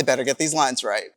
They better get these lines right.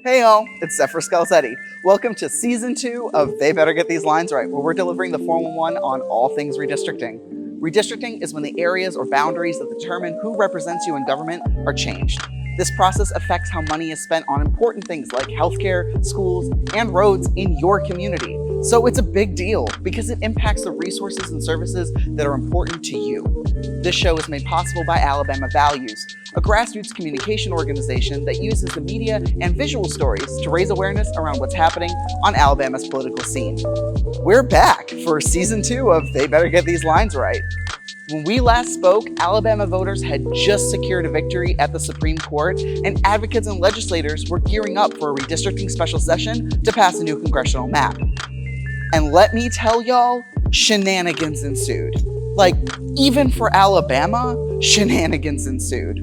Hey y'all, it's Zephyr Scalzetti. Welcome to Season 2 of They Better Get These Lines Right, where we're delivering the 411 on all things redistricting. Redistricting is when the areas or boundaries that determine who represents you in government are changed. This process affects how money is spent on important things like healthcare, schools, and roads in your community. So it's a big deal because it impacts the resources and services that are important to you. This show is made possible by Alabama Values, a grassroots communication organization that uses the media and visual stories to raise awareness around what's happening on Alabama's political scene. We're back for Season 2 of They Better Get These Lines Right. When we last spoke, Alabama voters had just secured a victory at the Supreme Court, and advocates and legislators were gearing up for a redistricting special session to pass a new congressional map. And let me tell y'all, shenanigans ensued. Like, even for Alabama, shenanigans ensued.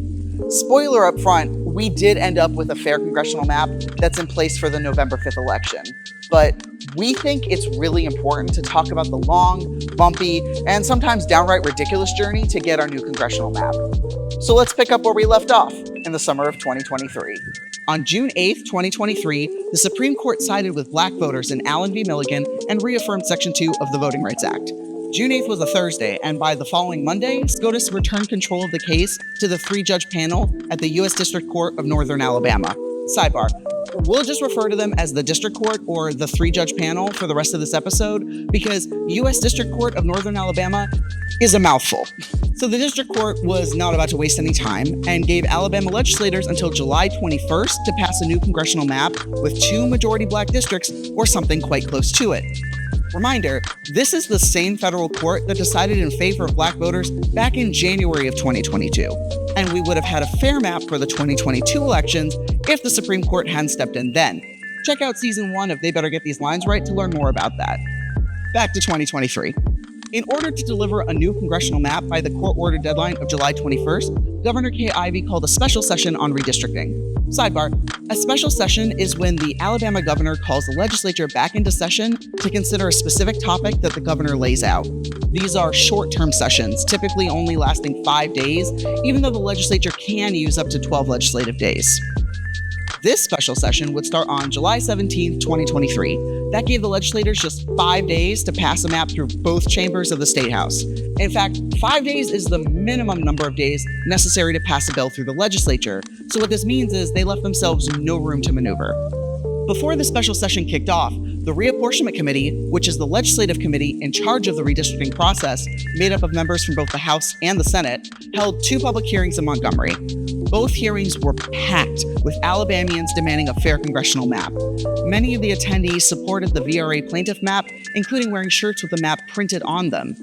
Spoiler up front, we did end up with a fair congressional map that's in place for the November 5th election. But we think it's really important to talk about the long, bumpy, and sometimes downright ridiculous journey to get our new congressional map. So let's pick up where we left off in the summer of 2023. On June 8th, 2023, the Supreme Court sided with black voters in Allen v. Milligan and reaffirmed Section 2 of the Voting Rights Act. June 8th was a Thursday, and by the following Monday, SCOTUS returned control of the case to the three-judge panel at the U.S. District Court of Northern Alabama. Sidebar, we'll just refer to them as the District Court or the three-judge panel for the rest of this episode because U.S. District Court of Northern Alabama is a mouthful. So the District Court was not about to waste any time and gave Alabama legislators until July 21st to pass a new congressional map with 2 majority black districts or something quite close to it. Reminder, this is the same federal court that decided in favor of black voters back in January of 2022. And we would have had a fair map for the 2022 elections if the Supreme Court hadn't stepped in then. Check out Season 1 of They Better Get These Lines Right to learn more about that. Back to 2023. In order to deliver a new congressional map by the court-ordered deadline of July 21st, Governor Kay Ivey called a special session on redistricting. Sidebar, a special session is when the Alabama governor calls the legislature back into session to consider a specific topic that the governor lays out. These are short-term sessions, typically only lasting 5 days, even though the legislature can use up to 12 legislative days. This special session would start on July 17, 2023. That gave the legislators just 5 days to pass a map through both chambers of the State House. In fact, 5 days is the minimum number of days necessary to pass a bill through the legislature. So what this means is they left themselves no room to maneuver. Before the special session kicked off, the Reapportionment Committee, which is the legislative committee in charge of the redistricting process, made up of members from both the House and the Senate, held 2 public hearings in Montgomery. Both hearings were packed with Alabamians demanding a fair congressional map. Many of the attendees supported the VRA plaintiff map, including wearing shirts with the map printed on them.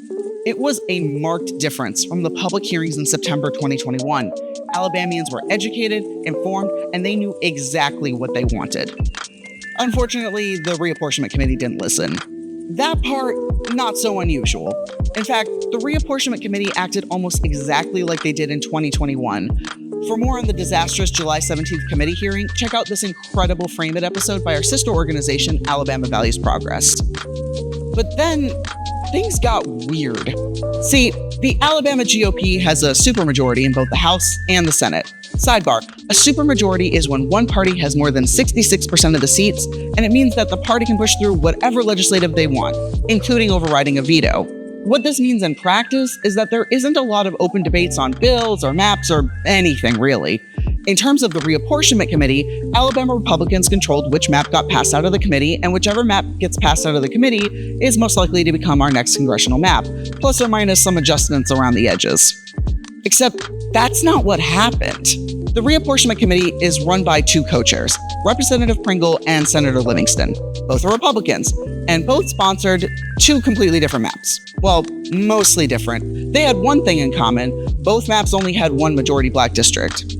It was a marked difference from the public hearings in September 2021. Alabamians were educated, informed, and they knew exactly what they wanted. Unfortunately, the Reapportionment Committee didn't listen. That part, not so unusual. In fact, the Reapportionment Committee acted almost exactly like they did in 2021. For more on the disastrous July 17th committee hearing, check out this incredible Frame It episode by our sister organization, Alabama Values Progress. But then, things got weird. See, the Alabama GOP has a supermajority in both the House and the Senate. Sidebar, a supermajority is when one party has more than 66% of the seats, and it means that the party can push through whatever legislative they want, including overriding a veto. What this means in practice is that there isn't a lot of open debates on bills or maps or anything really. In terms of the Reapportionment Committee, Alabama Republicans controlled which map got passed out of the committee, and whichever map gets passed out of the committee is most likely to become our next congressional map, plus or minus some adjustments around the edges. Except that's not what happened. The Reapportionment Committee is run by 2 co-chairs, Representative Pringle and Senator Livingston. Both are Republicans, and both sponsored 2 completely different maps. Well, mostly different. They had one thing in common: both maps only had 1 majority black district.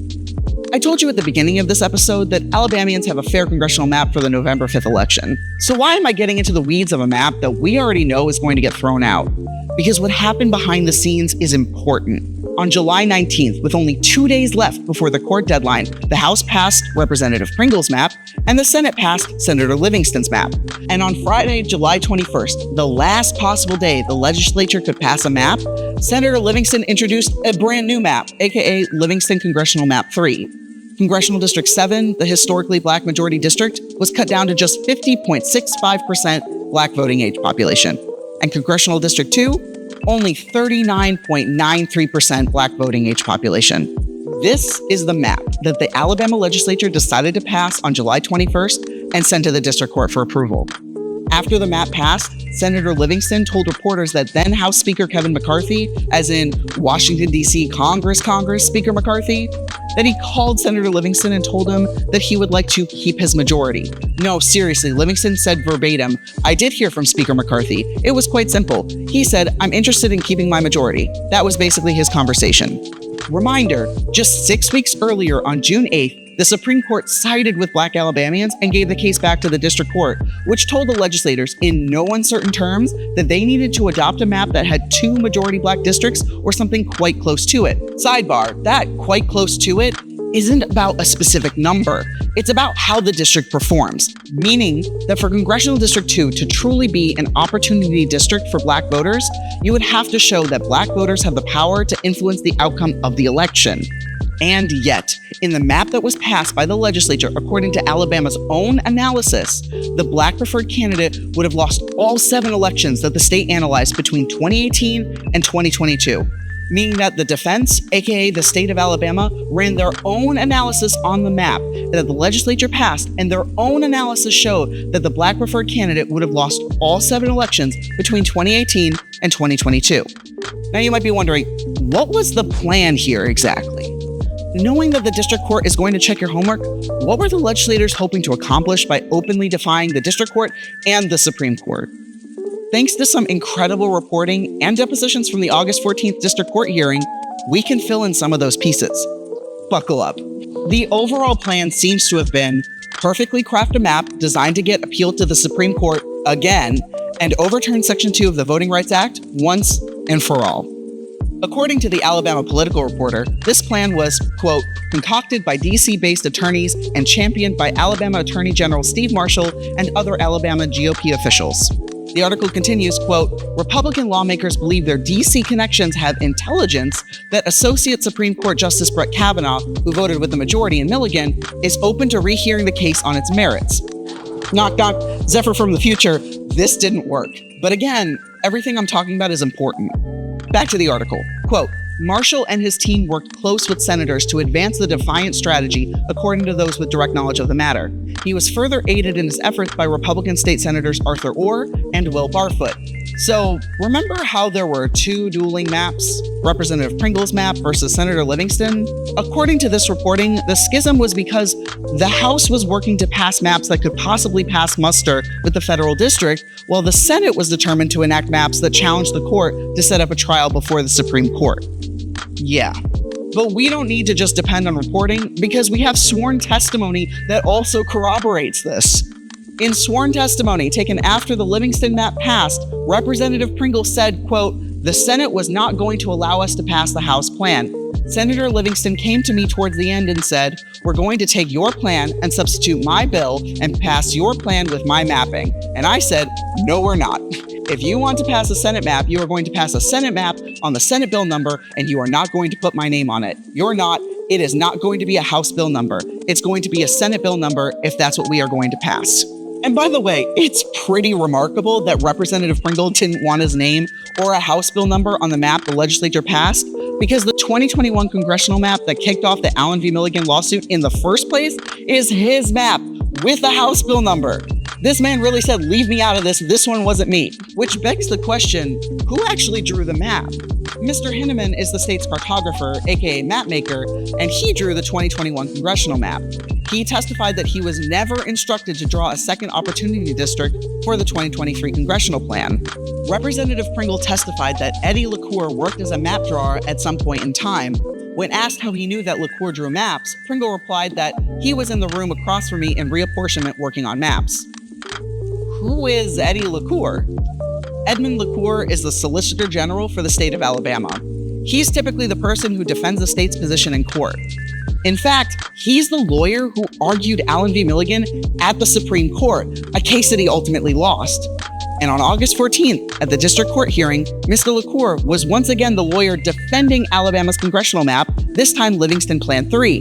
I told you at the beginning of this episode that Alabamians have a fair congressional map for the November 5th election. So why am I getting into the weeds of a map that we already know is going to get thrown out? Because what happened behind the scenes is important. On July 19th, with only 2 days left before the court deadline, the House passed Representative Pringle's map, and the Senate passed Senator Livingston's map. And on Friday, July 21st, the last possible day the legislature could pass a map, Senator Livingston introduced a brand new map, aka Livingston Congressional Map 3. Congressional District 7, the historically black majority district, was cut down to just 50.65% black voting age population. And Congressional District 2, only 39.93% black voting age population. This is the map that the Alabama legislature decided to pass on July 21st and sent to the district court for approval. After the map passed, Senator Livingston told reporters that then House Speaker Kevin McCarthy, as in Washington, D.C. Congress Speaker McCarthy, that he called Senator Livingston and told him that he would like to keep his majority. No, seriously, Livingston said verbatim, "I did hear from Speaker McCarthy. It was quite simple. He said, I'm interested in keeping my majority." That was basically his conversation. Reminder, just 6 weeks earlier on June 8th, the Supreme Court sided with black Alabamians and gave the case back to the district court, which told the legislators in no uncertain terms that they needed to adopt a map that had 2 majority black districts or something quite close to it. Sidebar, that quite close to it isn't about a specific number. It's about how the district performs, meaning that for Congressional District 2 to truly be an opportunity district for black voters, you would have to show that black voters have the power to influence the outcome of the election. And yet, in the map that was passed by the legislature, according to Alabama's own analysis, the black preferred candidate would have lost all 7 elections that the state analyzed between 2018 and 2022. Meaning that the defense, aka the state of Alabama, ran their own analysis on the map that the legislature passed, and their own analysis showed that the black preferred candidate would have lost all 7 elections between 2018 and 2022. Now you might be wondering, what was the plan here exactly? Knowing that the district court is going to check your homework, what were the legislators hoping to accomplish by openly defying the district court and the Supreme Court? Thanks to some incredible reporting and depositions from the August 14th district court hearing, we can fill in some of those pieces. Buckle up. The overall plan seems to have been perfectly craft a map designed to get appealed to the Supreme Court again and overturn Section 2 of the Voting Rights Act once and for all. According to the Alabama Political Reporter, this plan was, quote, concocted by DC-based attorneys and championed by Alabama Attorney General Steve Marshall and other Alabama GOP officials. The article continues, quote, Republican lawmakers believe their DC connections have intelligence that Associate Supreme Court Justice Brett Kavanaugh, who voted with the majority in Milligan, is open to rehearing the case on its merits. Knock, knock, Zephyr from the future, this didn't work. But again, everything I'm talking about is important. Back to the article. Quote, Marshall and his team worked close with senators to advance the defiant strategy, according to those with direct knowledge of the matter. He was further aided in his efforts by Republican state senators Arthur Orr and Will Barfoot. So, remember how there were 2 dueling maps? Representative Pringle's map versus Senator Livingston? According to this reporting, the schism was because the House was working to pass maps that could possibly pass muster with the federal district, while the Senate was determined to enact maps that challenged the court to set up a trial before the Supreme Court. Yeah. But we don't need to just depend on reporting because we have sworn testimony that also corroborates this. In sworn testimony taken after the Livingston map passed, Representative Pringle said, quote, the Senate was not going to allow us to pass the House plan. Senator Livingston came to me towards the end and said, we're going to take your plan and substitute my bill and pass your plan with my mapping. And I said, no, we're not. If you want to pass a Senate map, you are going to pass a Senate map on the Senate bill number, and you are not going to put my name on it. You're not. It is not going to be a House bill number. It's going to be a Senate bill number if that's what we are going to pass. And by the way, it's pretty remarkable that Representative Pringle didn't want his name or a House bill number on the map the legislature passed, because the 2021 congressional map that kicked off the Allen v. Milligan lawsuit in the first place is his map with the House bill number. This man really said, leave me out of this. This one wasn't me. Which begs the question, who actually drew the map? Mr. Hinneman is the state's cartographer, aka map maker, and he drew the 2021 congressional map. He testified that he was never instructed to draw a second opportunity district for the 2023 congressional plan. Representative Pringle testified that Eddie LaCour worked as a map drawer at some point in time. When asked how he knew that LaCour drew maps, Pringle replied that he was in the room across from me in reapportionment working on maps. Who is Eddie LaCour? Edmund LaCour is the Solicitor General for the state of Alabama. He's typically the person who defends the state's position in court. In fact, he's the lawyer who argued Allen v. Milligan at the Supreme Court, a case that he ultimately lost. And on August 14th, at the district court hearing, Mr. LaCour was once again the lawyer defending Alabama's congressional map, this time Livingston Plan 3.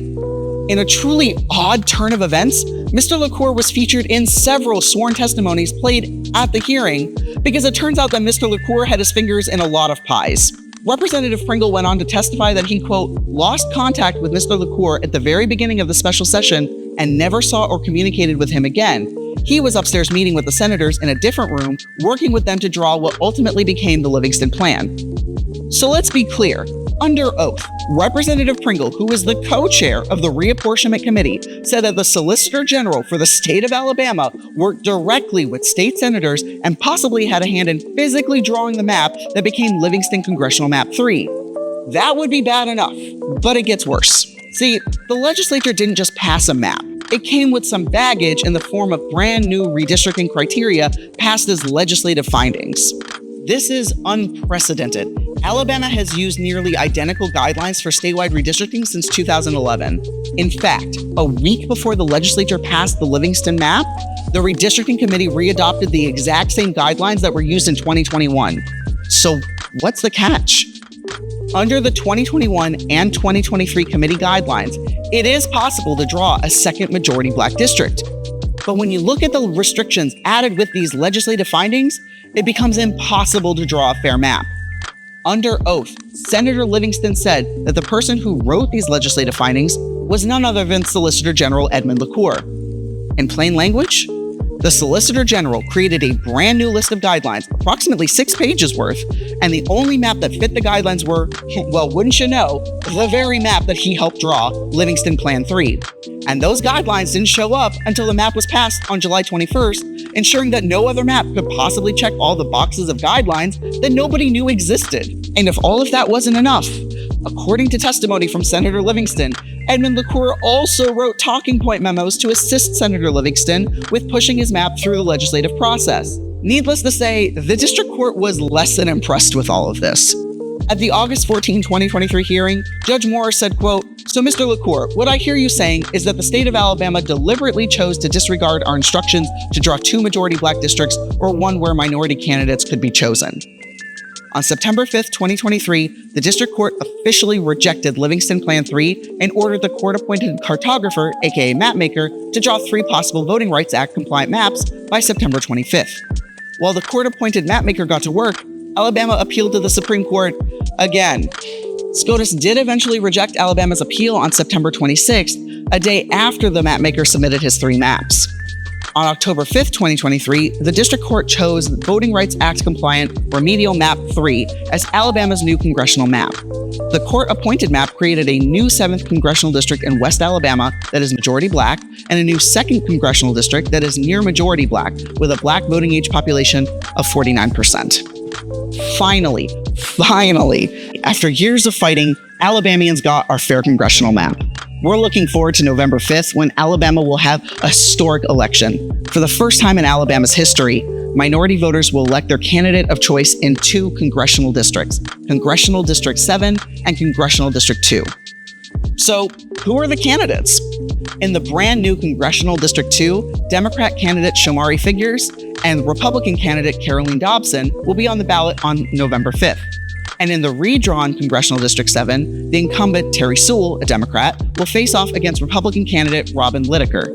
In a truly odd turn of events, Mr. LaCour was featured in several sworn testimonies played at the hearing because it turns out that Mr. LaCour had his fingers in a lot of pies. Representative Pringle went on to testify that he, quote, lost contact with Mr. LaCour at the very beginning of the special session and never saw or communicated with him again. He was upstairs meeting with the senators in a different room, working with them to draw what ultimately became the Livingston Plan. So let's be clear. Under oath, Representative Pringle, who is the co-chair of the Reapportionment Committee, said that the Solicitor General for the state of Alabama worked directly with state senators and possibly had a hand in physically drawing the map that became Livingston Congressional Map 3. That would be bad enough, but it gets worse. See, the legislature didn't just pass a map. It came with some baggage in the form of brand new redistricting criteria passed as legislative findings. This is unprecedented. Alabama has used nearly identical guidelines for statewide redistricting since 2011. In fact, a week before the legislature passed the Livingston map, the Redistricting Committee readopted the exact same guidelines that were used in 2021. So what's the catch? Under the 2021 and 2023 committee guidelines, it is possible to draw a second majority black district. But when you look at the restrictions added with these legislative findings, it becomes impossible to draw a fair map. Under oath, Senator Livingston said that the person who wrote these legislative findings was none other than Solicitor General Edmund LaCour. In plain language, the Solicitor General created a brand new list of guidelines, approximately 6 pages worth, and the only map that fit the guidelines were, well, wouldn't you know, the very map that he helped draw, Livingston Plan 3. And those guidelines didn't show up until the map was passed on July 21st, ensuring that no other map could possibly check all the boxes of guidelines that nobody knew existed. And if all of that wasn't enough, according to testimony from Senator Livingston, Edmund LaCour also wrote talking point memos to assist Senator Livingston with pushing his map through the legislative process. Needless to say, the district court was less than impressed with all of this. At the August 14, 2023 hearing, Judge Moore said, quote, "So Mr. LaCour, what I hear you saying is that the state of Alabama deliberately chose to disregard our instructions to draw 2 majority black districts or one where minority candidates could be chosen." On September 5th, 2023, the district court officially rejected Livingston Plan 3 and ordered the court-appointed cartographer, aka mapmaker, to draw 3 possible Voting Rights Act compliant maps by September 25th. While the court-appointed mapmaker got to work, Alabama appealed to the Supreme Court again. SCOTUS did eventually reject Alabama's appeal on September 26th, a day after the mapmaker submitted his 3 maps. On October 5th, 2023, the district court chose the Voting Rights Act compliant Remedial Map 3 as Alabama's new congressional map. The court-appointed map created a new 7th congressional district in West Alabama that is majority black, and a new 2nd congressional district that is near majority black, with a black voting age population of 49%. Finally, after years of fighting, Alabamians got our fair congressional map. We're looking forward to November 5th when Alabama will have a historic election. For the first time in Alabama's history, minority voters will elect their candidate of choice in 2 congressional districts, Congressional District 7 and Congressional District 2. So, who are the candidates? In the brand new Congressional District 2, Democrat candidate Shomari Figures and Republican candidate Caroline Dobson will be on the ballot on November 5th. And in the redrawn Congressional District 7, the incumbent Terry Sewell, a Democrat, will face off against Republican candidate Robin Littaker.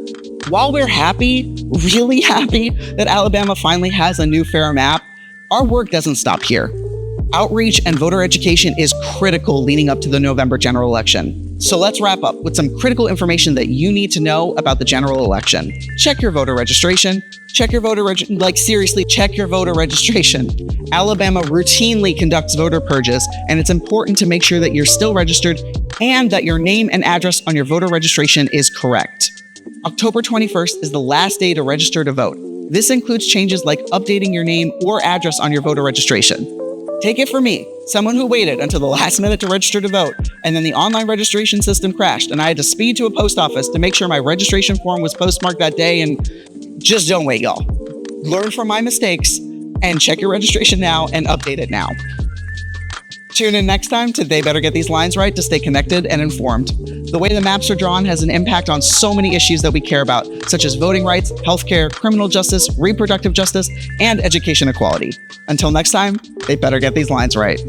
While we're really happy that Alabama finally has a new fair map, our work doesn't stop here. Outreach and voter education is critical leading up to the November general election. So let's wrap up with some critical information that you need to know about the general election. Check your voter registration. Check your voter registration. Alabama routinely conducts voter purges, and it's important to make sure that you're still registered and that your name and address on your voter registration is correct. October 21st is the last day to register to vote. This includes changes like updating your name or address on your voter registration. Take it from me, someone who waited until the last minute to register to vote, and then the online registration system crashed, and I had to speed to a post office to make sure my registration form was postmarked that day, and just don't wait, y'all. Learn from my mistakes, and check your registration now and update it now. Tune in next time to They Better Get These Lines Right to stay connected and informed. The way the maps are drawn has an impact on so many issues that we care about, such as voting rights, healthcare, criminal justice, reproductive justice, and education equality. Until next time, they better get these lines right.